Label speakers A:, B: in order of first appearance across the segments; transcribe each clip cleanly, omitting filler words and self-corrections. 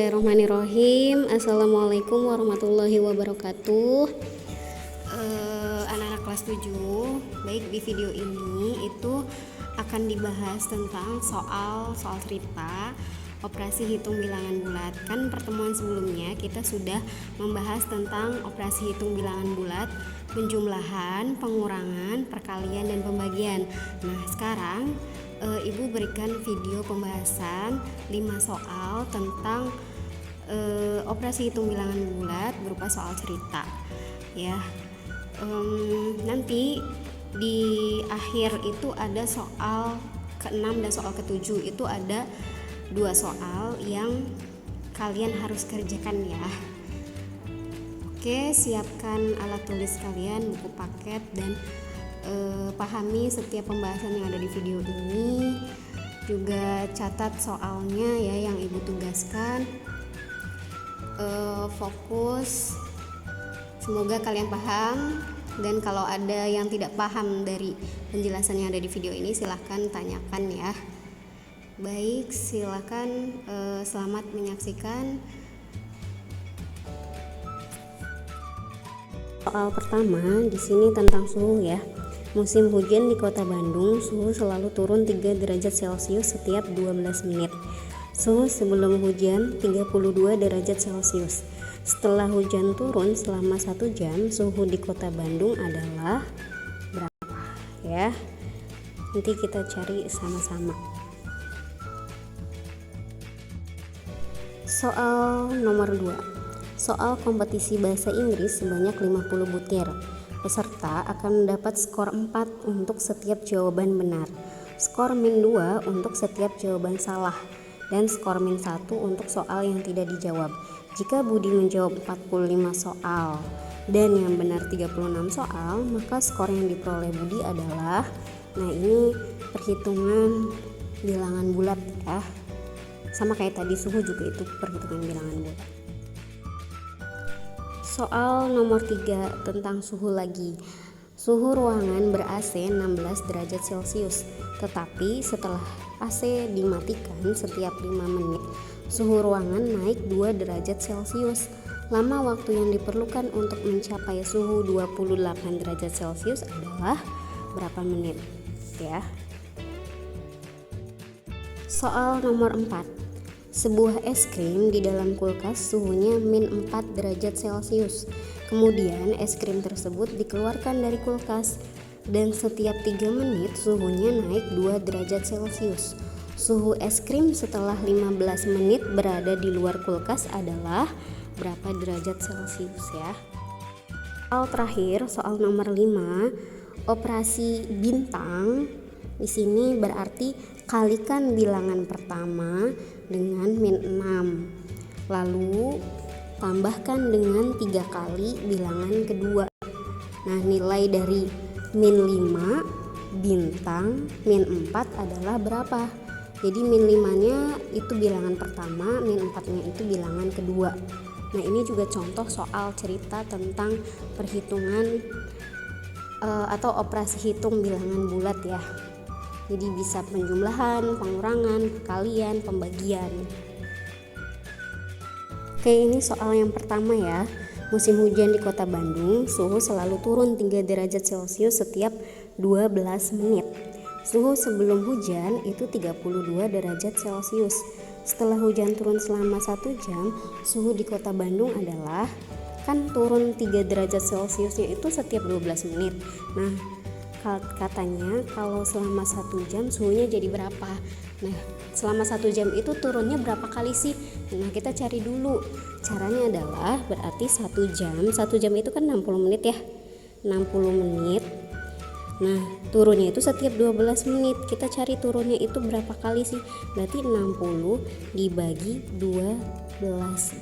A: Bismillahirrahmanirrahim. Assalamualaikum warahmatullahi wabarakatuh. Anak-anak kelas 7. Baik, di video ini itu akan dibahas tentang soal cerita operasi hitung bilangan bulat. Kan pertemuan sebelumnya kita sudah membahas tentang operasi hitung bilangan bulat, penjumlahan, pengurangan, perkalian, dan pembagian. Nah, sekarang Ibu berikan video pembahasan 5 soal tentang operasi hitung bilangan bulat berupa soal cerita ya. Nanti di akhir itu ada soal ke-6 dan soal ke-7, itu ada 2 soal yang kalian harus kerjakan ya. Oke, siapkan alat tulis kalian, buku paket, dan pahami setiap pembahasan yang ada di video ini. Juga catat soalnya ya yang Ibu tugaskan. Fokus, semoga kalian paham, dan kalau ada yang tidak paham dari penjelasan yang ada di video ini silahkan tanyakan ya. Baik, silahkan, selamat menyaksikan. Soal pertama di sini tentang suhu ya. Musim hujan di Kota Bandung, suhu selalu turun 3 derajat Celcius setiap 12 menit. Suhu sebelum hujan 32 derajat Celcius. Setelah hujan turun selama 1 jam, suhu di Kota Bandung adalah berapa? Ya. Nanti kita cari sama-sama. Soal nomor 2. Soal kompetisi bahasa Inggris sebanyak 50 butir. Peserta akan mendapat skor 4 untuk setiap jawaban benar, skor min 2 untuk setiap jawaban salah, dan skor min 1 untuk soal yang tidak dijawab. Jika Budi menjawab 45 soal dan yang benar 36 soal, maka skor yang diperoleh Budi adalah, nah ini perhitungan bilangan bulat ya. Sama kayak tadi suhu juga itu perhitungan bilangan bulat. Soal nomor 3 tentang suhu lagi. Suhu ruangan ber-AC 16 derajat Celcius, tetapi setelah AC dimatikan setiap 5 menit, suhu ruangan naik 2 derajat Celcius. Lama waktu yang diperlukan untuk mencapai suhu 28 derajat Celcius adalah berapa menit? Ya. Soal nomor 4. Sebuah es krim di dalam kulkas suhunya min 4 derajat Celcius. Kemudian es krim tersebut dikeluarkan dari kulkas dan setiap 3 menit suhunya naik 2 derajat Celcius. Suhu es krim setelah 15 menit berada di luar kulkas adalah berapa derajat Celcius ya. Soal terakhir, soal nomor 5, operasi bintang. Di sini berarti kalikan bilangan pertama dengan min 6, lalu tambahkan dengan 3 kali bilangan kedua. Nah, nilai dari min 5 bintang min 4 adalah berapa? Jadi min 5 nya itu bilangan pertama, min 4 nya itu bilangan kedua. Nah, ini juga contoh soal cerita tentang perhitungan atau operasi hitung bilangan bulat ya. Jadi bisa penjumlahan, pengurangan, perkalian, pembagian. Oke, ini soal yang pertama ya. Musim hujan di Kota Bandung, suhu selalu turun 3 derajat Celcius setiap 12 menit. Suhu sebelum hujan itu 32 derajat Celcius. Setelah hujan turun selama 1 jam, suhu di Kota Bandung adalah, kan turun 3 derajat Celciusnya itu setiap 12 menit. Nah, katanya kalau selama 1 jam suhunya jadi berapa? Nah, selama 1 jam itu turunnya berapa kali sih? Nah, kita cari dulu. Caranya adalah berarti 1 jam itu kan 60 menit ya. 60 menit. Nah, turunnya itu setiap 12 menit. Kita cari turunnya itu berapa kali sih? Berarti 60 dibagi 12.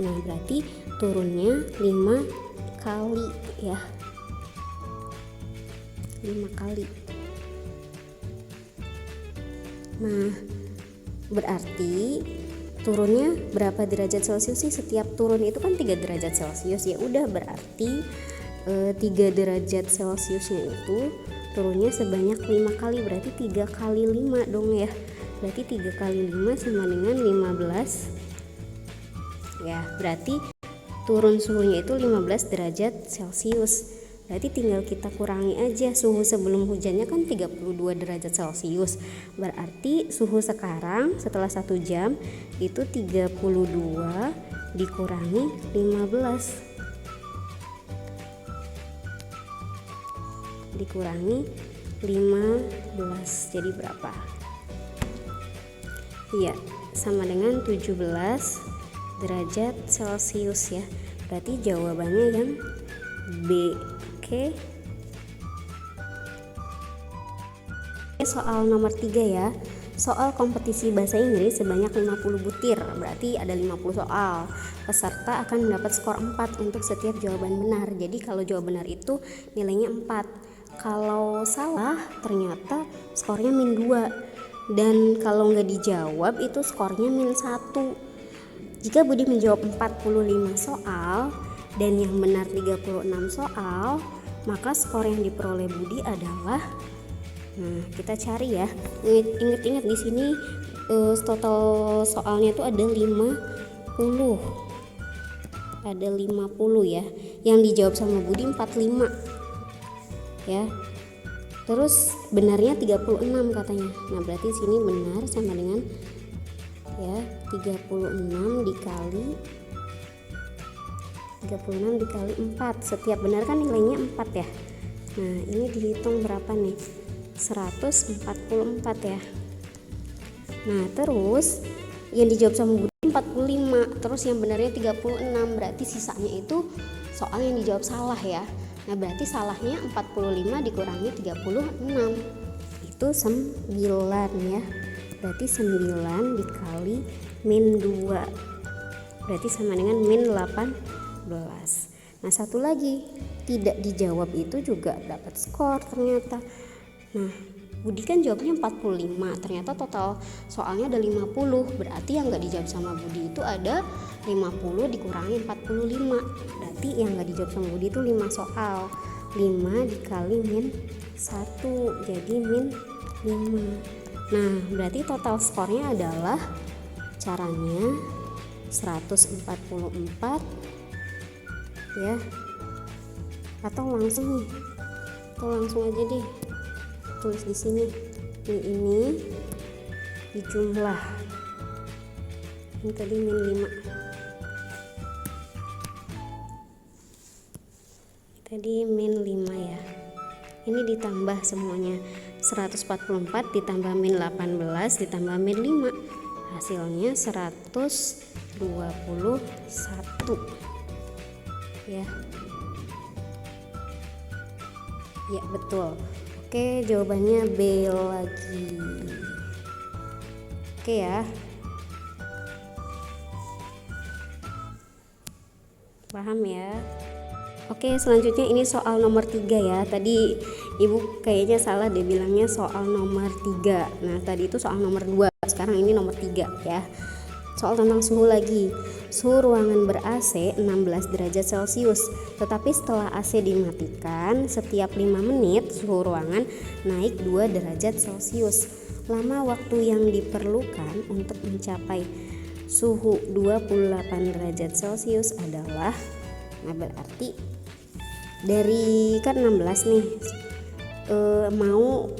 A: Nah, berarti turunnya 5 kali ya. 5 kali. Nah, berarti turunnya berapa derajat Celcius sih? Setiap turun itu kan 3 derajat Celcius. Ya udah, berarti 3 derajat Celciusnya itu turunnya sebanyak 5 kali. Berarti 3 kali 5 dong ya. Berarti 3 kali 5 sama dengan 15 ya. Berarti turun suhunya itu 15 derajat Celcius. Berarti tinggal kita kurangi aja, suhu sebelum hujannya kan 32 derajat Celcius. Berarti suhu sekarang setelah 1 jam itu 32 dikurangi 15. Dikurangi 15. Jadi berapa? Iya, sama dengan 17 derajat Celcius ya. Berarti jawabannya yang B. Oke. Soal nomor 3 ya. Soal kompetisi bahasa Inggris sebanyak 50 butir, berarti ada 50 soal. Peserta akan mendapat skor 4 untuk setiap jawaban benar. Jadi kalau jawab benar itu nilainya 4. Kalau salah ternyata skornya min 2. Dan kalau nggak dijawab itu skornya min 1. Jika Budi menjawab 45 soal dan yang benar 36 soal, maka skor yang diperoleh Budi adalah, nah kita cari ya. Ingat-ingat di sini total soalnya itu ada 50. Ada 50 ya. Yang dijawab sama Budi 45. Ya. Terus benarnya 36 katanya. Nah, berarti sini benar sama dengan ya 36 dikali 4. Setiap benar kan nilainya 4 ya. Nah, ini dihitung berapa nih? 144 ya. Nah, terus yang dijawab sama Budi 45, terus yang benarnya 36. Berarti sisanya itu soal yang dijawab salah ya. Nah, berarti salahnya 45 dikurangi 36. Itu 9 ya. Berarti 9 dikali min 2. Berarti sama dengan min 18. Nah, satu lagi tidak dijawab itu juga dapat skor ternyata. Nah, Budi kan jawabnya 45, ternyata total soalnya ada 50. Berarti yang nggak dijawab sama Budi itu ada 50 dikurangi 45. Berarti yang nggak dijawab sama Budi itu 5 soal. 5 dikali min 1 jadi min 5. Nah, berarti total skornya adalah caranya 144 ya, atau langsung aja deh tulis di sini. Ini dijumlah, ini tadi min 5, tadi min 5 ya. Ini ditambah semuanya, 144 ditambah min 18 ditambah min 5, hasilnya 121 ya. Ya betul. Oke, jawabannya B lagi. Oke ya, paham ya. Oke, selanjutnya ini soal nomor 3 ya. Tadi Ibu kayaknya salah deh bilangnya soal nomor 3. Nah, tadi itu soal nomor 2, sekarang ini nomor 3 ya. Soal tentang suhu lagi. Suhu ruangan ber-AC 16 derajat Celcius. Tetapi setelah AC dimatikan, setiap 5 menit suhu ruangan naik 2 derajat Celcius. Lama waktu yang diperlukan untuk mencapai suhu 28 derajat Celcius adalah, nah berarti dari kan 16 nih, mau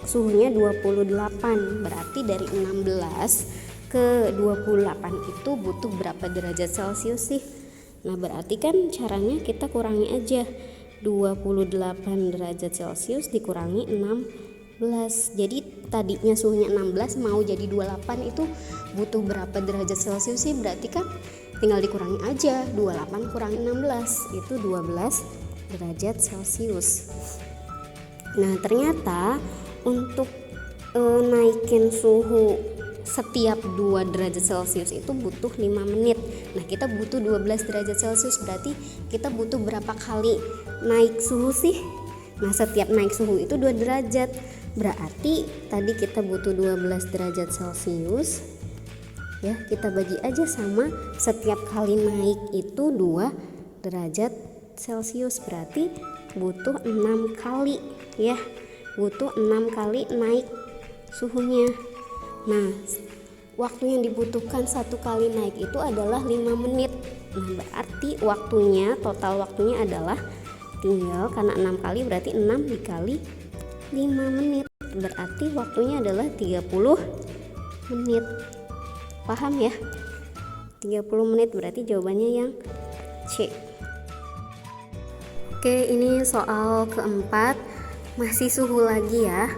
A: suhunya 28, berarti dari 16 ke 28 itu butuh berapa derajat Celcius sih? Nah, berarti kan caranya kita kurangi aja. 28 derajat Celcius dikurangi 16. Jadi tadinya suhunya 16 mau jadi 28 itu butuh berapa derajat Celcius sih? Berarti kan tinggal dikurangi aja. 28 kurangi 16 itu 12 derajat Celcius. Nah, ternyata untuk naikin suhu setiap 2 derajat Celcius itu butuh 5 menit. Nah, kita butuh 12 derajat Celcius, berarti kita butuh berapa kali naik suhu sih? Nah, setiap naik suhu itu 2 derajat. Berarti tadi kita butuh 12 derajat Celcius. Ya, kita bagi aja sama setiap kali naik itu 2 derajat Celcius. Berarti butuh 6 kali ya. Butuh 6 kali naik suhunya. Nah, waktu yang dibutuhkan satu kali naik itu adalah 5 menit. Nah, berarti total waktunya adalah tinggal, karena 6 kali berarti 6 dikali 5 menit. Berarti waktunya adalah 30 menit. Paham ya? 30 menit berarti jawabannya yang C. Oke, ini soal keempat. Masih suhu lagi ya.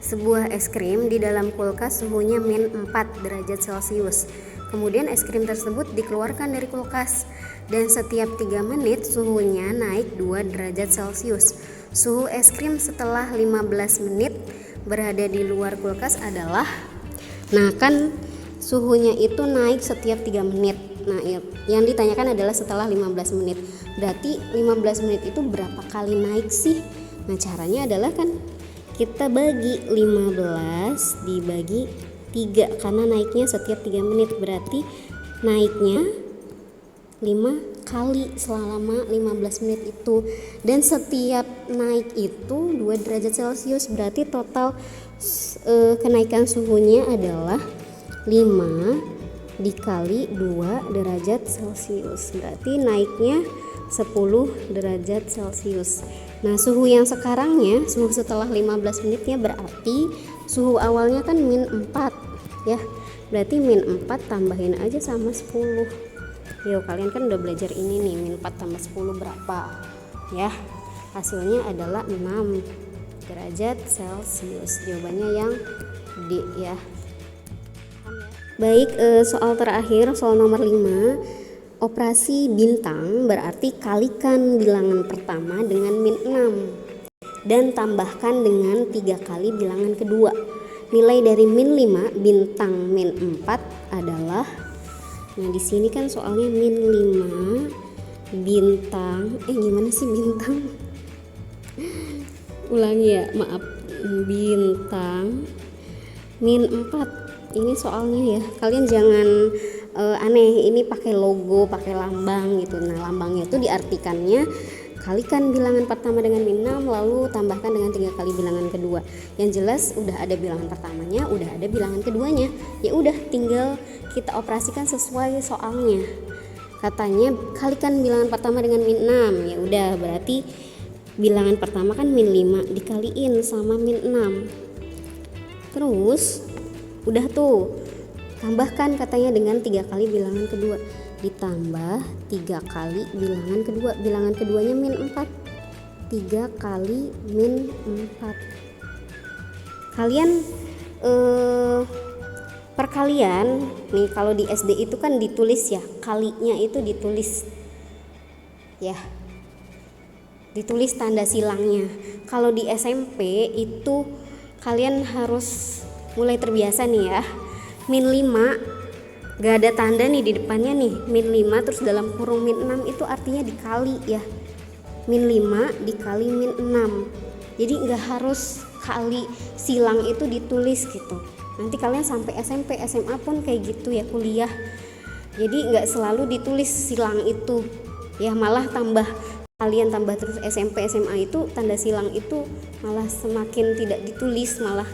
A: Sebuah es krim di dalam kulkas suhunya min 4 derajat Celcius. Kemudian es krim tersebut dikeluarkan dari kulkas dan setiap 3 menit suhunya naik 2 derajat Celcius. Suhu es krim setelah 15 menit berada di luar kulkas adalah, nah kan suhunya itu naik setiap 3 menit. Nah, yang ditanyakan adalah setelah 15 menit. Berarti 15 menit itu berapa kali naik sih? Nah, caranya adalah kan kita bagi 15 dibagi 3 karena naiknya setiap 3 menit. Berarti naiknya 5 kali selama 15 menit itu. Dan setiap naik itu 2 derajat Celcius. Berarti total kenaikan suhunya adalah 5 dikali 2 derajat Celcius. Berarti naiknya 10 derajat Celcius. Nah, suhu yang sekarangnya, suhu setelah 15 menitnya berarti suhu awalnya kan min 4 ya. Berarti min 4 tambahin aja sama 10. Yuk, kalian kan udah belajar ini nih, min 4 tambah 10 berapa? Ya, hasilnya adalah 6 derajat Celcius. Jawabannya yang D ya. Baik, soal terakhir, soal nomor 5. Operasi bintang berarti kalikan bilangan pertama dengan min 6 dan tambahkan dengan 3 kali bilangan kedua. Nilai dari min 5 bintang min 4 adalah, nah di sini kan soalnya min 5 bintang, gimana sih bintang? Ulangi ya, maaf. Bintang min 4. Ini soalnya ya, kalian jangan aneh, ini pakai logo, pakai lambang gitu. Nah, lambangnya itu diartikannya kalikan bilangan pertama dengan min 6 lalu tambahkan dengan 3 kali bilangan kedua. Yang jelas udah ada bilangan pertamanya, udah ada bilangan keduanya. Ya udah, tinggal kita operasikan sesuai soalnya. Katanya kalikan bilangan pertama dengan min 6. Ya udah, berarti bilangan pertama kan min 5 dikaliin sama min 6. Terus udah tuh, tambahkan katanya dengan 3 kali bilangan kedua, ditambah 3 kali bilangan kedua. Bilangan keduanya min 4, 3 kali min 4. Kalian perkalian nih, kalau di SD itu kan ditulis ya, kalinya itu ditulis ya, ditulis tanda silangnya. Kalau di SMP itu kalian harus mulai terbiasa nih ya, min 5 gak ada tanda nih di depannya nih, min 5 terus dalam kurung min 6 itu artinya dikali ya, min 5 dikali min 6. Jadi gak harus kali silang itu ditulis gitu. Nanti kalian sampai SMP, SMA pun kayak gitu ya, kuliah. Jadi gak selalu ditulis silang itu ya, malah kalian tambah terus SMP, SMA itu tanda silang itu malah semakin tidak ditulis, malah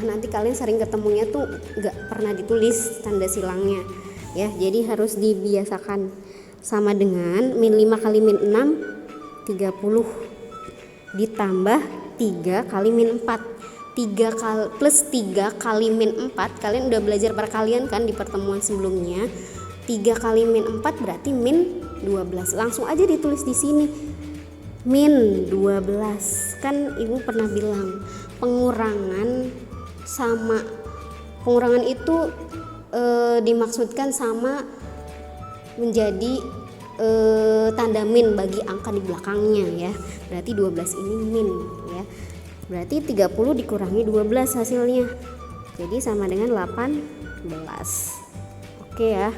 A: nanti kalian sering ketemunya tuh gak pernah ditulis tanda silangnya ya. Jadi harus dibiasakan. Sama dengan min 5 kali min 6 30 ditambah 3 kali min 4. 3 kali plus 3 kali min 4, kalian udah belajar perkalian kan di pertemuan sebelumnya. 3 kali min 4 berarti min 12. Langsung aja ditulis di sini min 12. Kan ibu pernah bilang pengurangan itu dimaksudkan sama menjadi tanda min bagi angka di belakangnya ya. Berarti 12 ini min ya. Berarti 30 dikurangi 12 hasilnya. Jadi sama dengan 18. Oke ya.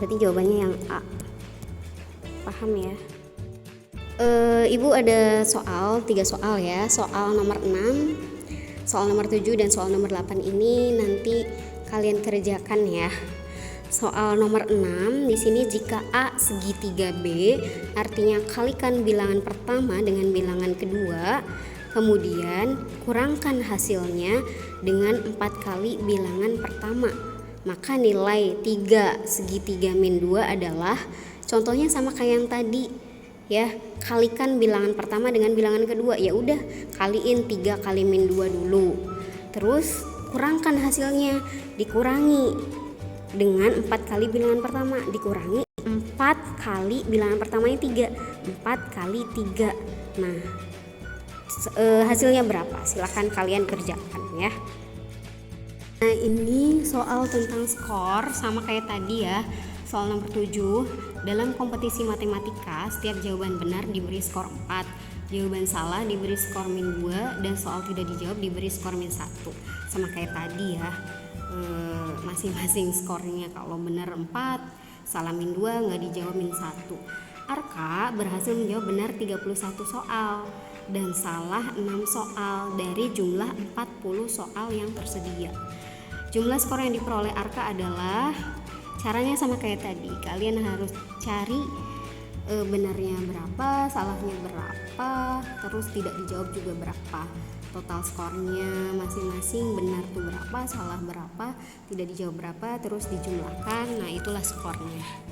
A: Berarti jawabannya yang A. Paham ya? Ibu ada 3 soal ya. Soal nomor 6, soal nomor 7 dan soal nomor 8 ini nanti kalian kerjakan ya. Soal nomor 6 di sini, jika A segitiga B, artinya kalikan bilangan pertama dengan bilangan kedua Kemudian kurangkan hasilnya dengan 4 kali bilangan pertama. Maka nilai 3 segitiga min 2 adalah, contohnya sama kayak yang tadi ya, kalikan bilangan pertama dengan bilangan kedua. Ya udah, kaliin 3 kali min 2 dulu. Terus kurangkan hasilnya, dikurangi dengan 4 kali bilangan pertama, dikurangi 4 kali bilangan pertamanya 3, 4 kali 3. Nah, hasilnya berapa? Silahkan kalian kerjakan ya. Nah, ini soal tentang skor sama kayak tadi ya. Soal nomor 7, dalam kompetisi matematika setiap jawaban benar diberi skor 4, jawaban salah diberi skor min 2, dan soal tidak dijawab diberi skor min 1. Sama kayak tadi ya, masing-masing skornya. Kalau benar 4, salah min 2, nggak dijawab min 1. Arka berhasil menjawab benar 31 soal dan salah 6 soal dari jumlah 40 soal yang tersedia. Jumlah skor yang diperoleh Arka adalah, caranya sama kayak tadi, kalian harus cari benarnya berapa, salahnya berapa, terus tidak dijawab juga berapa. Total skornya masing-masing, benar tuh berapa, salah berapa, tidak dijawab berapa, terus dijumlahkan. Nah, itulah skornya.